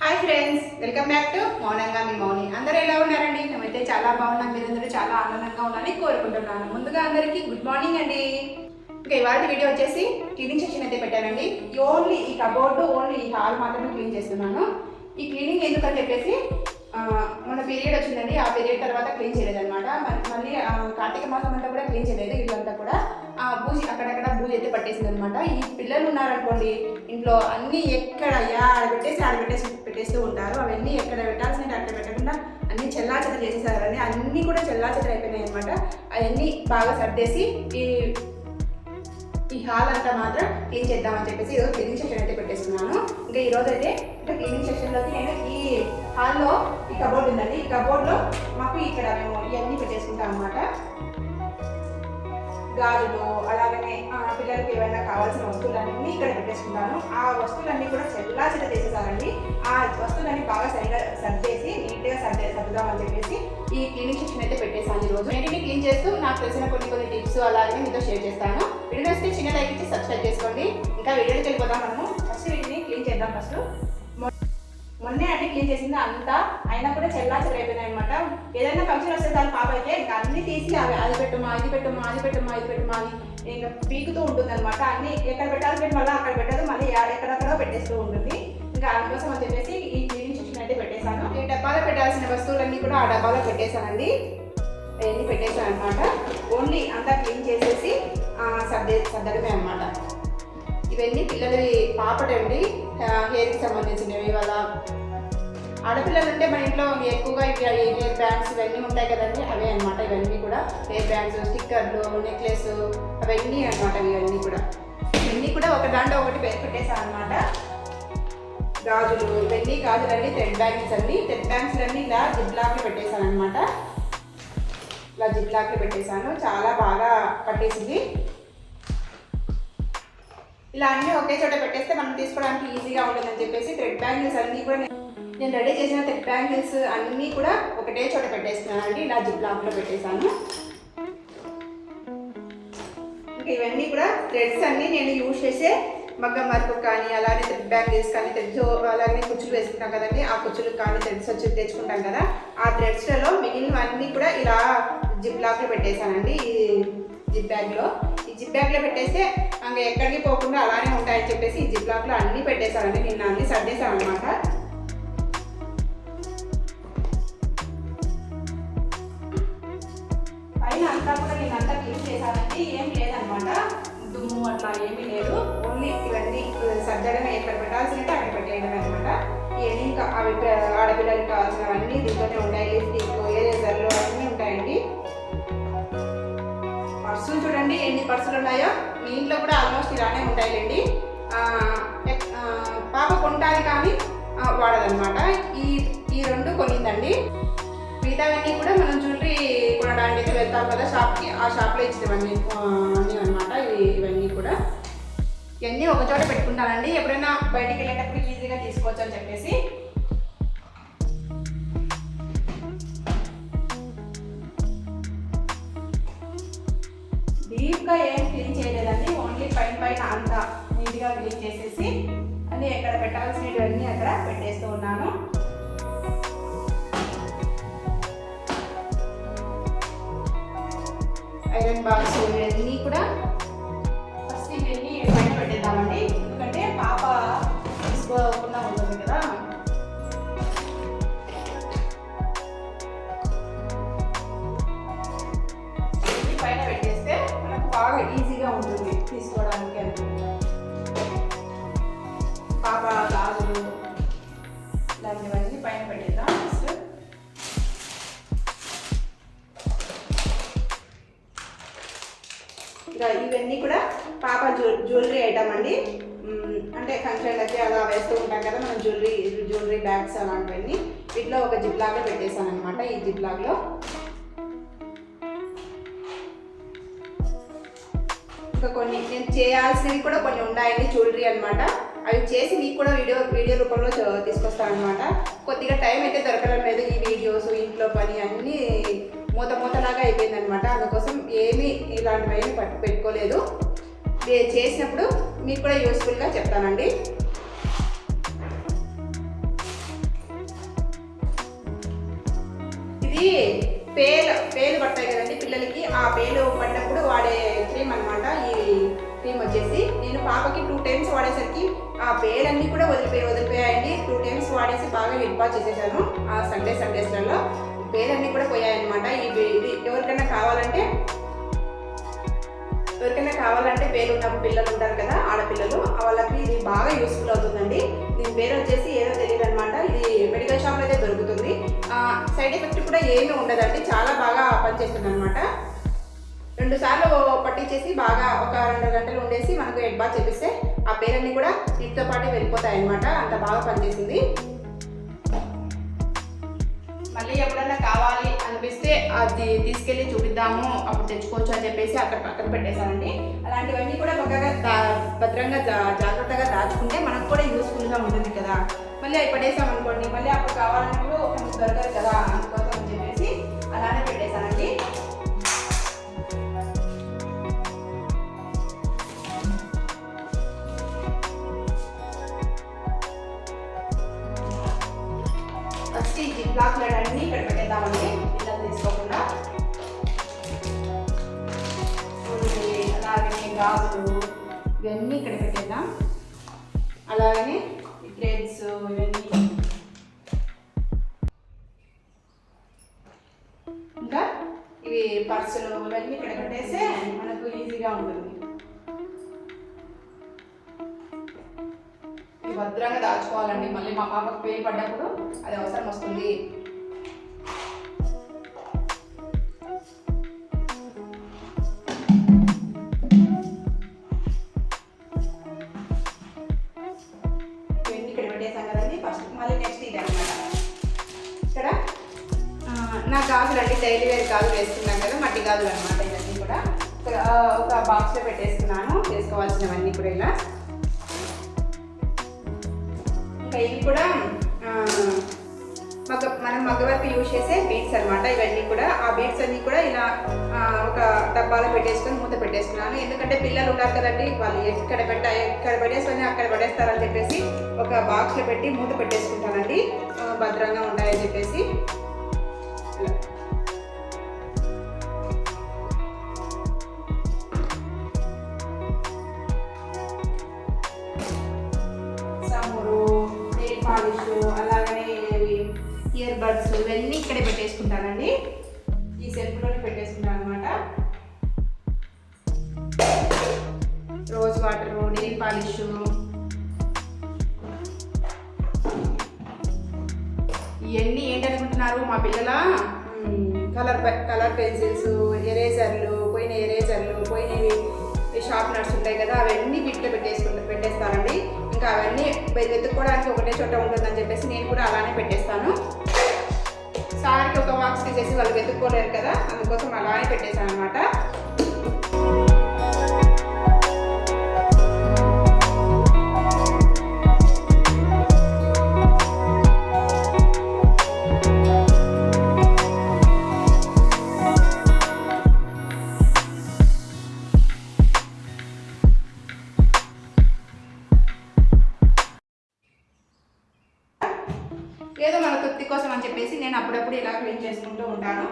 Hi friends, welcome back to మౌనంగా మీ మౌని. అందరూ ఎలా ఉన్నారండి? మేమైతే చాలా బాగున్నాం. మీరందరూ చాలా ఆనందంగా ఉన్నారని కోరుకుంటున్నాను. ముందుగా అందరికీ గుడ్ మార్నింగ్ అండి. ఇంకా ఇవాళ వీడియో వచ్చేసి క్లీనింగ్ సెక్షన్ అయితే పెట్టానండి. ఓన్లీ ఈ కబోర్డు, ఓన్లీ ఈ హాల్ మాత్రమే క్లీన్ చేస్తున్నాను. ఈ క్లీనింగ్ ఎందుకని చెప్పేసి మన పీరియడ్ వచ్చిందండి. ఆ పీరియడ్ తర్వాత క్లీన్ చేయలేదన్నమాట. మళ్ళీ కార్తీక మాసం అంతా కూడా క్లీన్ చేయలేదు. ఇల్లంతా కూడా బూజి అక్కడక్కడ బూజి అయితే పట్టేసింది అనమాట. ఈ పిల్లలు ఉన్నారనుకోండి ఇంట్లో, అన్నీ ఎక్కడ పెట్టేస్తూ ఉంటారు. అవన్నీ ఎక్కడ పెట్టాల్సిన అక్కడ పెట్టకుండా అన్నీ చెల్లాచెత్త చేసేసారని అన్నీ కూడా చెల్లాచెత్త అయిపోయినాయి అనమాట. అవన్నీ బాగా సర్దేసి ఈ హాల్ అంతా మాత్రం క్లీన్ చేద్దామని చెప్పేసి ఈరోజు క్లీనింగ్ సెక్షన్ అయితే పెట్టేస్తున్నాను. ఇంకా ఈరోజు అయితే ఇంకా క్లీనింగ్ సెక్షన్లోకి నేను ఈ హాల్లో ఈ కబోర్డ్ ఉందండి. ఈ కబోర్డ్లో మాకు ఇక్కడ మేము ఇవన్నీ పెట్టేసుకుంటాం అనమాట. గాజులు, అలాగనే పిల్లలకి ఏమైనా కావాల్సిన వస్తువులన్నీ ఇక్కడ పెట్టేసుకుంటాను. ఆ వస్తువులన్నీ కూడా చెల్లాచెత్త చేసేసారండి. ఆ వస్తువులన్నీ బాగా సరిగా సర్దేసి నీట్గా సర్దుదామని చెప్పేసి ఈ క్లీనింగ్ సెక్షన్ అయితే పెట్టేసాను. ఈరోజు నేను క్లీన్ చేస్తూ నాకు తెలిసిన కొన్ని టిప్స్ అలాగే మీతో షేర్ చేస్తాను. వీడియో వస్తే చిన్న లైక్ ఇచ్చి సబ్స్క్రైబ్ చేసుకోండి. ఇంకా వీడియోకి వెళ్ళిపోతాం. మనము ఫస్ట్ వీటిని క్లీన్ చేద్దాం. ఫస్ట్ మొన్నే అన్ని క్లీన్ చేసింది అంతా, అయినా కూడా చెల్లాచెత్త అయిపోయినాయి అనమాట. ఏదైనా ఫంక్షన్ వస్తే దాని పాప అయితే ఇంకా అన్ని తీసి అది పెట్టుమా ఇది పెట్టుమా అని ఇంకా పీకుతూ ఉంటుంది అనమాట. అన్ని ఎక్కడ పెట్టాల్సి పెట్టి మళ్ళీ అక్కడ పెట్టదు, మళ్ళీ ఎక్కడెక్కడో పెట్టేస్తూ ఉంటుంది. ఇంకా అందుకోసం అని చెప్పేసి ఈ క్లీనింగ్ సెక్షన్ అయితే పెట్టేశాను. ఈ డబ్బాలో పెట్టాల్సిన వస్తువులన్నీ కూడా ఆ డబ్బాలో పెట్టేశానండి. అవన్నీ పెట్టేశాను అనమాట. ఓన్లీ అంతా క్లీన్ చేసేసి సర్దడమే అనమాట. ఇవన్నీ పిల్లలవి పాపడండి, హెయిర్కి సంబంధించినవి. వాళ్ళ ఆడపిల్లలు ఉంటే మన ఇంట్లో ఎక్కువగా హెయిర్ బ్యాండ్స్ ఇవన్నీ ఉంటాయి కదండి, అవే అనమాట. ఇవన్నీ కూడా హెయిర్ బ్యాండ్స్, స్టిక్కర్లు, నెక్లెస్ అవన్నీ అనమాట. ఇవన్నీ కూడా ఒక దాంట్లో ఒకటి పెట్టేసాను అనమాట. గాజులు, ఇవన్నీ గాజులన్నీ థ్రెడ్ బ్యాంగిల్స్ అండి. థ్రెడ్ బ్యాంగిల్స్ అన్నీ ఇలా జిప్లాక్లో పెట్టేశాను అనమాట. ఇలా జిప్లాక్లో పెట్టేశాను. చాలా బాగా పట్టేసింది. ఇలా అన్నీ ఒకే చోట పెట్టేస్తే మనం తీసుకోవడానికి ఈజీగా ఉంటుందని చెప్పేసి థ్రెడ్ బ్యాంగిల్స్ అన్నీ కూడా నేను రెడీ చేసిన థ్రెడ్ బ్యాంగిల్స్ అన్నీ కూడా ఒకటే చోట పెట్టేస్తున్నాను అండి. ఇలా జిప్లాక్లో పెట్టేశాను. ఇంకా ఇవన్నీ కూడా థ్రెడ్స్ అన్నీ నేను యూజ్ చేసే మగ్గం వర్క్ కానీ, అలానే థ్రెడ్ బ్యాంగిల్స్ కానీ, థ్రెడ్స్ అలాగే కుచ్చులు వేసుకుంటాం కదండి, ఆ కుచ్చులు కానీ థ్రెడ్స్ వచ్చి తెచ్చుకుంటాం కదా, ఆ థ్రెడ్స్లలో మిగిలినవన్నీ కూడా ఇలా జిప్లాక్లో పెట్టేశానండి. ఈ జిప్ బ్యాగ్లో పెట్టేస్తే ఇంకా ఎక్కడికి పోకుండా అలానే ఉంటాయని చెప్పేసి ఈ జిప్లాక్లో అన్నీ పెట్టేశానండి. నిన్న అన్నీ సర్దేశాను అనమాట. పైన అంతా కూడా నేను అంతా క్లీన్ చేశానండి. ఏం లేదనమాట, దుమ్ము అట్లా ఏమీ లేదు. ఓన్లీ ఇవన్నీ సర్దడమే, ఎక్కడ పెట్టాల్సినట్టు అక్కడ పెట్టేయడమే అనమాట. ఇవన్నీ ఇంకా అవి ఆడపిల్లలకి కావాల్సినవన్నీ దీంట్లోనే ఉంటాయి. లిప్స్టిక్, ఎరేజర్లు అన్నీ ఉంటాయండి. పర్సులు చూడండి ఎన్ని పర్సులు ఉన్నాయో. మీ ఇంట్లో కూడా ఆల్మోస్ట్ ఇలానే ఉంటాయండి. పాప కొంటాది కానీ వాడదనమాట. ఈ రెండు కొనిందండి. మిగతావన్నీ కూడా మనం జ్యువెలరీ కొనడానికి వెళ్తాం కదా షాప్కి, ఆ షాప్లో ఇచ్చినవన్నీ అనమాట. ఇవన్నీ కూడా ఇవన్నీ ఒక చోట పెట్టుకుంటానండి. ఎప్పుడైనా బయటికి వెళ్ళేటప్పుడు ఈజీగా తీసుకోవచ్చు అని చెప్పేసి. డీప్గా ఏం క్లీన్ చేయలేదండి. ఓన్లీ పైన అంతా నీట్గా క్లీన్ చేసేసి అన్నీ ఎక్కడ పెట్టాల్సినవన్నీ అక్కడ పెట్టేస్తూ ఉన్నాను. ఐరన్ బాక్స్ ఇవన్నీ కూడా ఫస్ట్ ఇవన్నీ పైన పెట్టేద్దామండి. ఎందుకంటే పాప తీసుకోకుండా ఉంటుంది కదా. పైన పెట్టేస్తే మనకు బాగా ఈజీగా ఉంటుంది తీసుకోవడానికి అనుకుంటున్నాను. పాప గాజులు ఇలాంటివన్నీ పైన పెట్టేద్దాం. ఫస్ట్ ఇంకా ఇవన్నీ కూడా పాప జ్యువెలరీ ఐటమ్ అండి. అంటే ఫంక్షన్లకి అలా వేస్తూ ఉంటాం కదా మనం, జ్యువెలరీ బ్యాగ్స్ అలాంటివన్నీ వీటిలో ఒక జిప్లాగ్లో పెట్టేసాను అనమాట. ఈ జిప్లాగ్లో ఇంకా కొన్ని నేను చేయాల్సినవి కూడా కొన్ని ఉన్నాయండి, జ్యువెలరీ అనమాట. అవి చేసి మీకు కూడా వీడియో రూపంలో తీసుకొస్తాను అనమాట. కొద్దిగా టైం అయితే దొరకడం లేదు. ఈ వీడియోస్, ఇంట్లో పని అన్నీ మూతలాగా అయిపోయిందనమాట. అందుకోసం ఏమీ ఇలాంటివి పెట్టుకోలేదు. చేసినప్పుడు మీకు కూడా యూస్ఫుల్గా చెప్తానండి. ఇది పేలు పడతాయి కదండి పిల్లలకి. ఆ పేలు పడినప్పుడు వాడే క్రీమ్ అనమాట. ఈ క్రీమ్ వచ్చేసి నేను పాపకి 2 times వాడేసరికి ఆ పేలన్నీ కూడా వదిలిపోయాయండి. 2 times వాడేసి బాగా హెడ్ బాత్ చేసేసాను ఆ సండేస్లలో. పేలన్నీ కూడా పోయాయన్నమాట. ఇది ఎవరికైనా కావాలంటే పేరు ఉన్న పిల్లలు ఉంటారు కదా, ఆడపిల్లలు, వాళ్ళకి ఇది బాగా యూస్ఫుల్ అవుతుందండి. దీని పేరు వచ్చేసి ఏదో తెలియదు అనమాట. ఇది మెడికల్ షాప్లో అయితే దొరుకుతుంది. సైడ్ ఎఫెక్ట్ కూడా ఏమీ ఉండదండి, చాలా బాగా పనిచేస్తుంది అనమాట. 2 సార్లు పట్టించేసి బాగా ఒక 2 గంటలు ఉండేసి మనకు హెడ్ బాత్ చేపిస్తే ఆ పేరన్నీ కూడా వీటితో పాటు వెళ్ళిపోతాయి అనమాట. అంత బాగా పనిచేసింది. మళ్ళీ ఎప్పుడైనా కావాలి అనిపిస్తే అది తీసుకెళ్ళి చూపిద్దాము, అప్పుడు తెచ్చుకోవచ్చు అని చెప్పేసి అక్కడ పక్కన పెట్టేశానండి. అలాంటివన్నీ కూడా భద్రంగా జాగ్రత్తగా దాచుకుంటే మనకు కూడా యూస్ఫుల్గా ఉంటుంది కదా. మళ్ళీ అవి పడేసామనుకోండి, మళ్ళీ అప్పుడు కావాలన్నప్పుడు మనకు దొరకదు కదా, అందుకోసం అని చెప్పేసి అలానే పెట్టేశానండి. ఫస్ట్ ఈ జిప్లాక్లన్నీ ఇక్కడ పెట్టేద్దామండి, పిల్లలు తీసుకోకుండా. అలాగనే గాజులు ఇవన్నీ ఇక్కడ పెట్టేద్దాం. అలాగనే ఈ థ్రెడ్స్ ఇవన్నీ, ఇంకా ఇవి పర్సులు ఇవన్నీ ఇక్కడ పెట్టేస్తే మనకు ఈజీగా ఉంటుంది. భద్రంగా దాచుకోవాలండి, మళ్ళీ మా పాపకు పేరు పడ్డప్పుడు అది అవసరం వస్తుంది. ఇవన్నీ ఇక్కడ పెట్టేసాం కదండి. ఫస్ట్ మళ్ళీ నెక్స్ట్ ఇది అనమాట. ఇక్కడ నా గాజులు అండి, డైలీ వేర్ గాజులు వేసుకున్నాం కదా, మట్టి గాజులు అనమాట. ఇవన్నీ కూడా ఒక బాక్స్లో పెట్టేసుకున్నాను, చేసుకోవాల్సినవన్నీ కూడా ఇలా. ఇవి కూడా మనం మగ్గ యూజ్ చేసే బీడ్స్ అనమాట. ఇవన్నీ కూడా ఆ బీడ్స్ అన్నీ కూడా ఇలా ఒక డబ్బాలో పెట్టేసుకొని మూత పెట్టేసుకున్నాను. ఎందుకంటే పిల్లలు ఉన్నారు కదండి, వాళ్ళు ఎక్కడ పెట్టేసుకొని అక్కడ పడేస్తారని చెప్పేసి ఒక బాక్స్లో పెట్టి మూత పెట్టేసుకుంటానండి, భద్రంగా ఉంటాయని చెప్పేసి. పాలిష్ అలాగనే ఇయర్ బడ్స్ ఇవన్నీ ఇక్కడే పెట్టేసుకుంటానండి, ఈ సెల్ఫ్లోనే పెట్టేసుకుంటాను అనమాట. రోజ్ వాటరు, నెయిల్ పాలిష్, ఇవన్నీ ఏంటనుకుంటున్నారు మా పిల్లల కలర్ పెన్సిల్స్, ఎరేజర్లు, పోయినవి షార్ప్నర్స్ ఉంటాయి కదా, అవన్నీ వీటిలో పెట్టేస్తానండి. ఇంకా అవన్నీ వెతుక్కోవడానికి ఒకటే చోట ఉంటుందని చెప్పేసి నేను కూడా అలానే పెట్టేస్తాను. సారికి ఒక బాక్స్ తీసేసి వాళ్ళు వెతుక్కోలేరు కదా, అందుకోసం అలానే పెట్టేస్తాను అనమాట. ఏదో మన తృప్తి కోసం అని చెప్పేసి నేను అప్పుడప్పుడు ఇలా క్లీన్ చేసుకుంటూ ఉంటాను.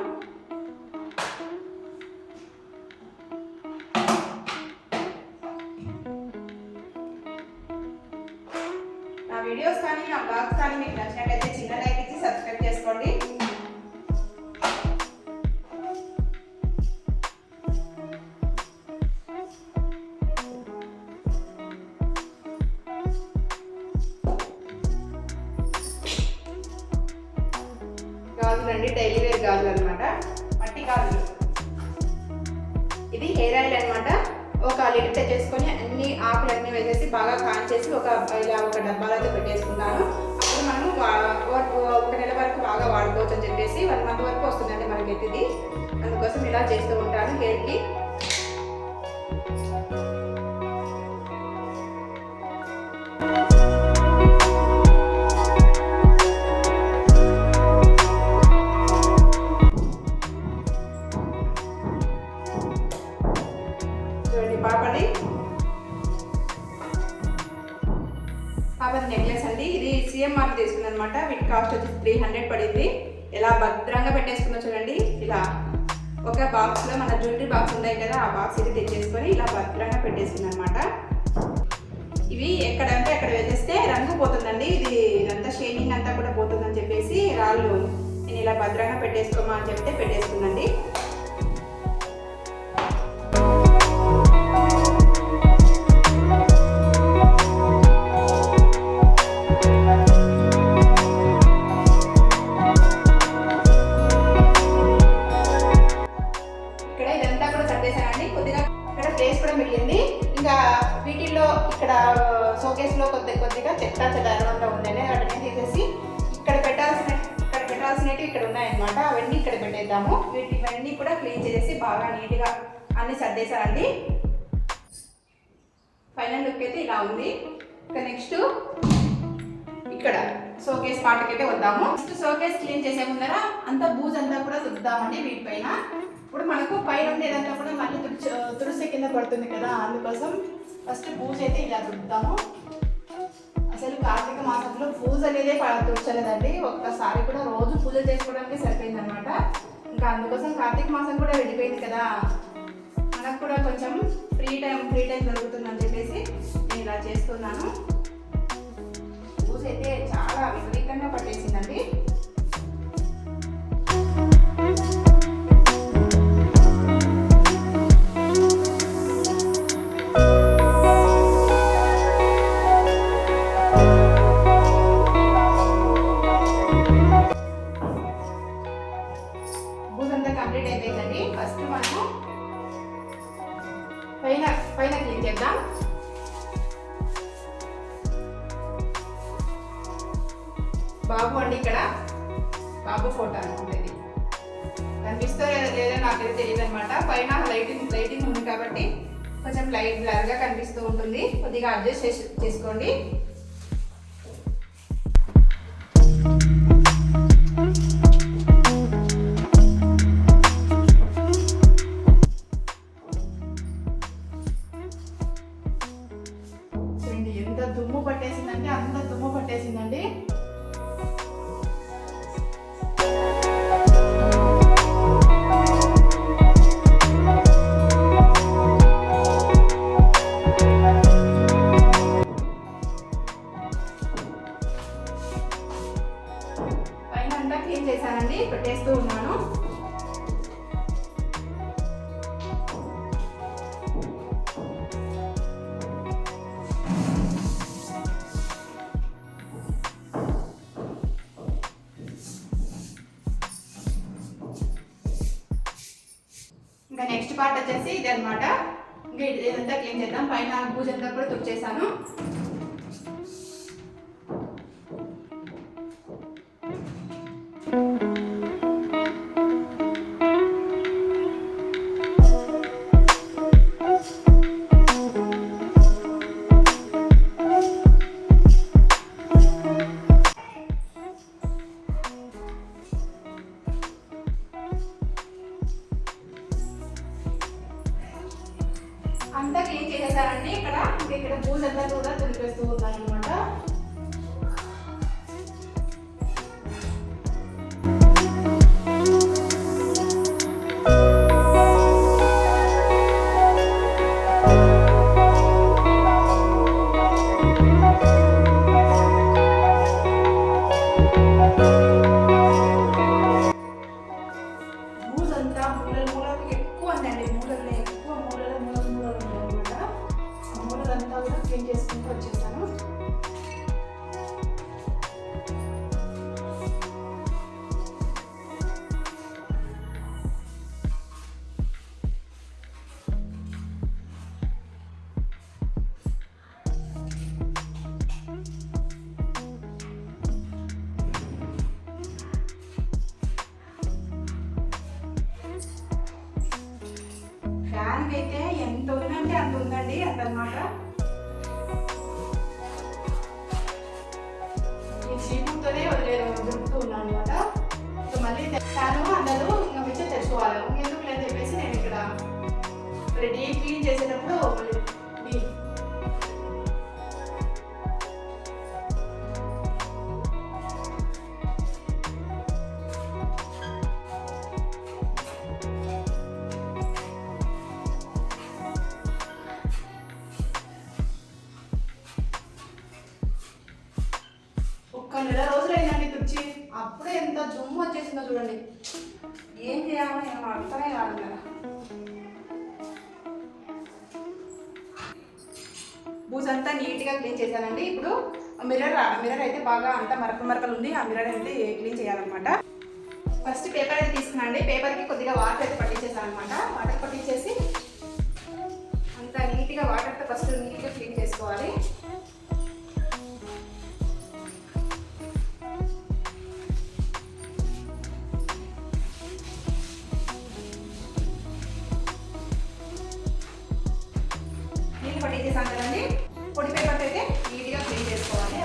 నా వీడియోస్ కానీ నా బ్లాగ్స్ కానీ మీకు నచ్చినట్లయితే చిన్న లైక్ ఇచ్చి సబ్స్క్రైబ్ చేసుకోండి. గాజులు అండి, డైలీ వేర్ గాజులు అనమాట, మట్టి గాజులు. ఇది హెయిర్ ఆయిల్ అనమాట. ఒక లిడ్ తెచ్చేసుకొని అన్ని ఆకులన్నీ వేసేసి బాగా కాంచేసి ఇలా ఒక డబ్బాలో అయితే పెట్టేసుకున్నాను. అప్పుడు మనము 1 నెల వరకు బాగా వాడుకోవచ్చు అని చెప్పేసి 1 month వరకు వస్తుందండి మనకైతే ఇది. అందుకోసం ఇలా చేస్తూ ఉంటాను హెయిర్కి. పాపది నెక్లెస్ అండి, ఇది CMR తీసుకుంది అనమాట. వీటి కాస్ట్ వచ్చి 300 పడింది. ఎలా భద్రంగా పెట్టేసుకుందో చూడండి. ఇలా ఒక బాక్స్లో మన జ్యువెలరీ బాక్స్ ఉంటాయి కదా, ఆ బాక్స్ అయితే తెచ్చేసుకొని ఇలా భద్రంగా పెట్టేసింది అనమాట. ఇవి ఎక్కడంటే అక్కడ వేసేస్తే రంగు పోతుందండి, ఇది ఇదంతా షైనింగ్ అంతా కూడా పోతుందని చెప్పేసి రాళ్ళు నేను ఇలా భద్రంగా పెట్టేసుకోమా అని చెప్తే పెట్టేసుకుందండి. ఇక్కడ షోకేస్లో కొద్దిగా చెత్త చెదారంగా ఉందని వాటిని తీసేసి ఇక్కడ పెట్టాల్సినవి ఇక్కడ ఉన్నాయన్నమాట. అవన్నీ ఇక్కడ పెట్టేద్దాము. ఇవన్నీ కూడా క్లీన్ చేసేసి బాగా నీట్గా అన్ని సర్దేశానండి. ఫైనల్ లుక్ అయితే ఇలా ఉంది. ఇక నెక్స్ట్ ఇక్కడ షోకేస్ పార్ట్కి అయితే వద్దాము. నెక్స్ట్ షోకేస్ క్లీన్ చేసే ముందర అంతా బూజంతా కూడా తుద్దామండి వీటిపైన. ఇప్పుడు మనకు పైన ఉండేదంతా కూడా మళ్ళీ తుడిసే కింద పడుతుంది కదా, అందుకోసం ఫస్ట్ పూజ అయితే ఇలా తుడుతాము. అసలు కార్తీక మాసంలో పూజ అనేదే తుడచలేదండి, ఒక్కసారి కూడా రోజు పూజ చేసుకోవడానికి సరిపోయింది అనమాట. ఇంకా అందుకోసం కార్తీక మాసం కూడా వెళ్ళిపోయింది కదా, మనకు కూడా కొంచెం ఫ్రీ టైం దొరుకుతుందని చెప్పేసి నేను ఇలా చేస్తున్నాను. పూజ అయితే చాలా విపరీతంగా పట్టేసిందండి. కంప్లీట్ అయిపోయిందండి. ఫస్ట్ మనము పైన క్లీన్ చేద్దాం. బాబు అండి, ఇక్కడ బాబు ఫోటో అనుకుంటుంది, కనిపిస్తో లేదో నాకైతే తెలియదు అనమాట. పైన లైటింగ్ ఉంది కాబట్టి కొంచెం లైట్ బ్లర్గా కనిపిస్తూ ఉంటుంది, కొద్దిగా అడ్జస్ట్ చేసుకోండి. ఎంత దుమ్ము పట్టేసిందంటే అంత దుమ్ము పట్టేసిందండి. పైన అంతా క్లీన్ చేశానండి, పెట్టేస్తూ ఉన్నాను. ఇంకా నెక్స్ట్ పార్ట్ వచ్చేసి ఇది అనమాట. ఇంకా ఇదంతా క్లీన్ చేద్దాం. పైన పూజ అంతా కూడా తుడిచేసాను. అంతా క్లీన్ చేసేసారండి. ఇక్కడ పూజ అంతా కూడా తులిపేస్తూ ఉన్నాను అనమాట. పూజంతా మూలలు ఎక్కువ ఉందండి, మూలల్లో ఎక్కువ మూలలంతా కూడా క్లీన్ చేసుకుంటూ వచ్చేసాను. ఫ్యాన్ అయితే ఎంత ఉందంటే అంత ఉందండి, అదనమాట. ఈ చీపుతోనే దొరుకుతూ ఉన్నాను అనమాట. ఇంకా మళ్ళీ ఫ్యాను అందరూ ఇంకా మిచ్చ తెచ్చుకోవాలి. ఎందుకు లేదని చెప్పేసి నేను ఇక్కడ డీప్ క్లీన్ చేసేటప్పుడు ఒక్క నెల రోజులైందండి తుడిచి, అప్పుడే ఎంత దుమ్ము వచ్చేసిందో చూడండి. ఏం చేయాలో నేను అర్థమే కాదు కదా. బూజంతా నీట్గా క్లీన్ చేశానండి. ఇప్పుడు మిర్రర్ అయితే బాగా అంతా మరకలు ఉంది. ఆ మిర్రర్ అయితే క్లీన్ చేయాలన్నమాట. ఫస్ట్ పేపర్ అయితే తీసుకున్నాండి. పేపర్కి కొద్దిగా వాటర్ అయితే పట్టించేసాను అనమాట. వాటర్ పట్టించేసి అంతా నీట్గా వాటర్తో ఫస్ట్ నీట్గా క్లీన్ చేసుకోవాలి. నీళ్ళు పట్టించేసాను కదండి. పొడి పేపర్ అయితే నీట్గా క్లీన్ చేసుకోవాలి.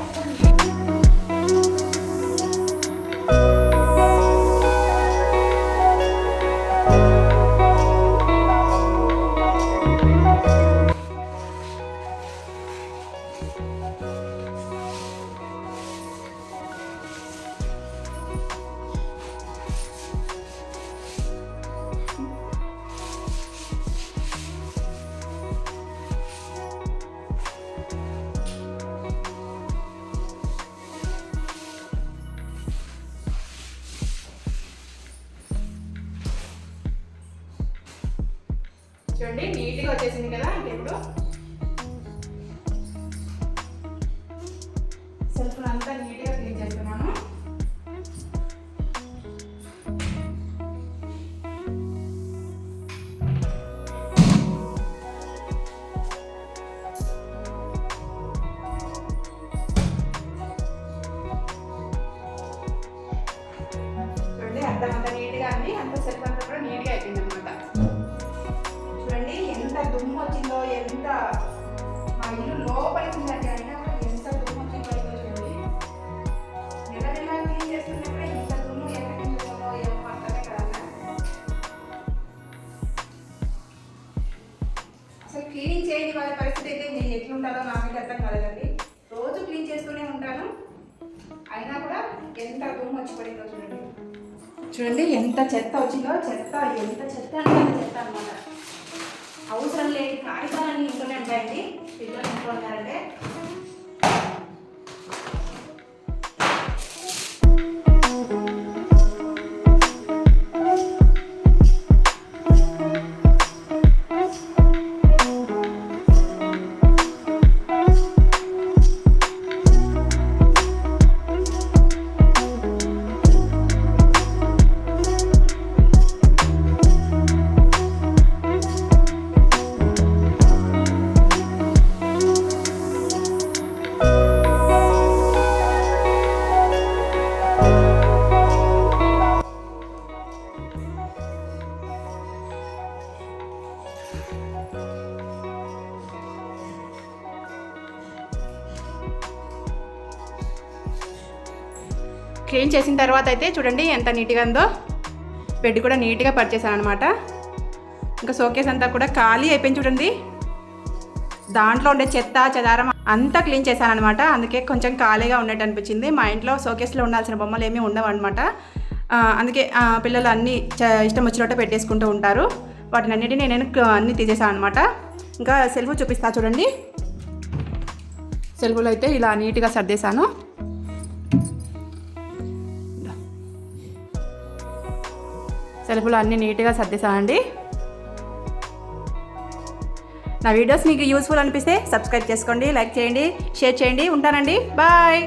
చూడండి నీట్గా వచ్చేసింది కదా. ఇప్పుడు సెల్ఫ్ అంతా నీట్గా క్లీన్ చేస్తున్నాను. చూడండి అంతా నీట్గా అండి. అంత సెల్ఫ్ అంతా కూడా నీట్గా అయిపోయింది అనమాట. ఎంత దుమ్ము వచ్చిందో, ఎంత మా ఇల్లు లోపలికి ఉందండి. అయినా కూడా ఎంత దుమ్ము వచ్చిందో చూడండి. నెల క్లీన్ చేస్తున్నప్పుడే ఇంత దుమ్ము ఎక్కడి నుంచి ఉందో ఏమో అర్థమే కదా. అసలు క్లీనింగ్ చేయని వారి పరిస్థితి అయితే నేను ఎట్లుంటానో నాకైతే అర్థం కాలేదండి. రోజు క్లీన్ చేస్తూనే ఉంటాను, అయినా కూడా ఎంత దుమ్ము వచ్చి పడిందో చూడండి. చూడండి ఎంత చెత్త వచ్చిందో. ఎంత చెత్త అంటే అంత చెత్త అనమాట. అవసరం లేని కాగితాలన్నీ ఇంట్లోనే ఉంటాయండి. పిల్లలు ఇంట్లో ఉన్నారంటే క్లీన్ చేసిన తర్వాత అయితే చూడండి ఎంత నీట్గా ఉందో. బెడ్ కూడా నీట్గా పరిచేసాను అనమాట. ఇంకా షోకేస్ అంతా కూడా ఖాళీ అయిపోయింది చూడండి. దాంట్లో ఉండే చెత్త చెదారం అంతా క్లీన్ చేశాను అనమాట. అందుకే కొంచెం ఖాళీగా ఉన్నట్టు అనిపించింది. మా ఇంట్లో షోకేస్లో ఉండాల్సిన బొమ్మలు ఏమీ ఉండవు అనమాట. అందుకే పిల్లలు అన్నీ ఇష్టం వచ్చినట్టు పెట్టేసుకుంటూ ఉంటారు. వాటిని అన్నిటిని నేను అన్నీ తీసేసాను అనమాట. ఇంకా సెల్ఫ్ చూపిస్తా చూడండి. సెల్ఫ్లో అయితే ఇలా నీట్గా సర్దేశాను. సెల్ఫ్లో అన్నీ నీట్గా సర్దేశానండి. నా వీడియోస్ మీకు యూస్ఫుల్ అనిపిస్తే సబ్స్క్రైబ్ చేసుకోండి, లైక్ చేయండి, షేర్ చేయండి. ఉంటానండి, బాయ్.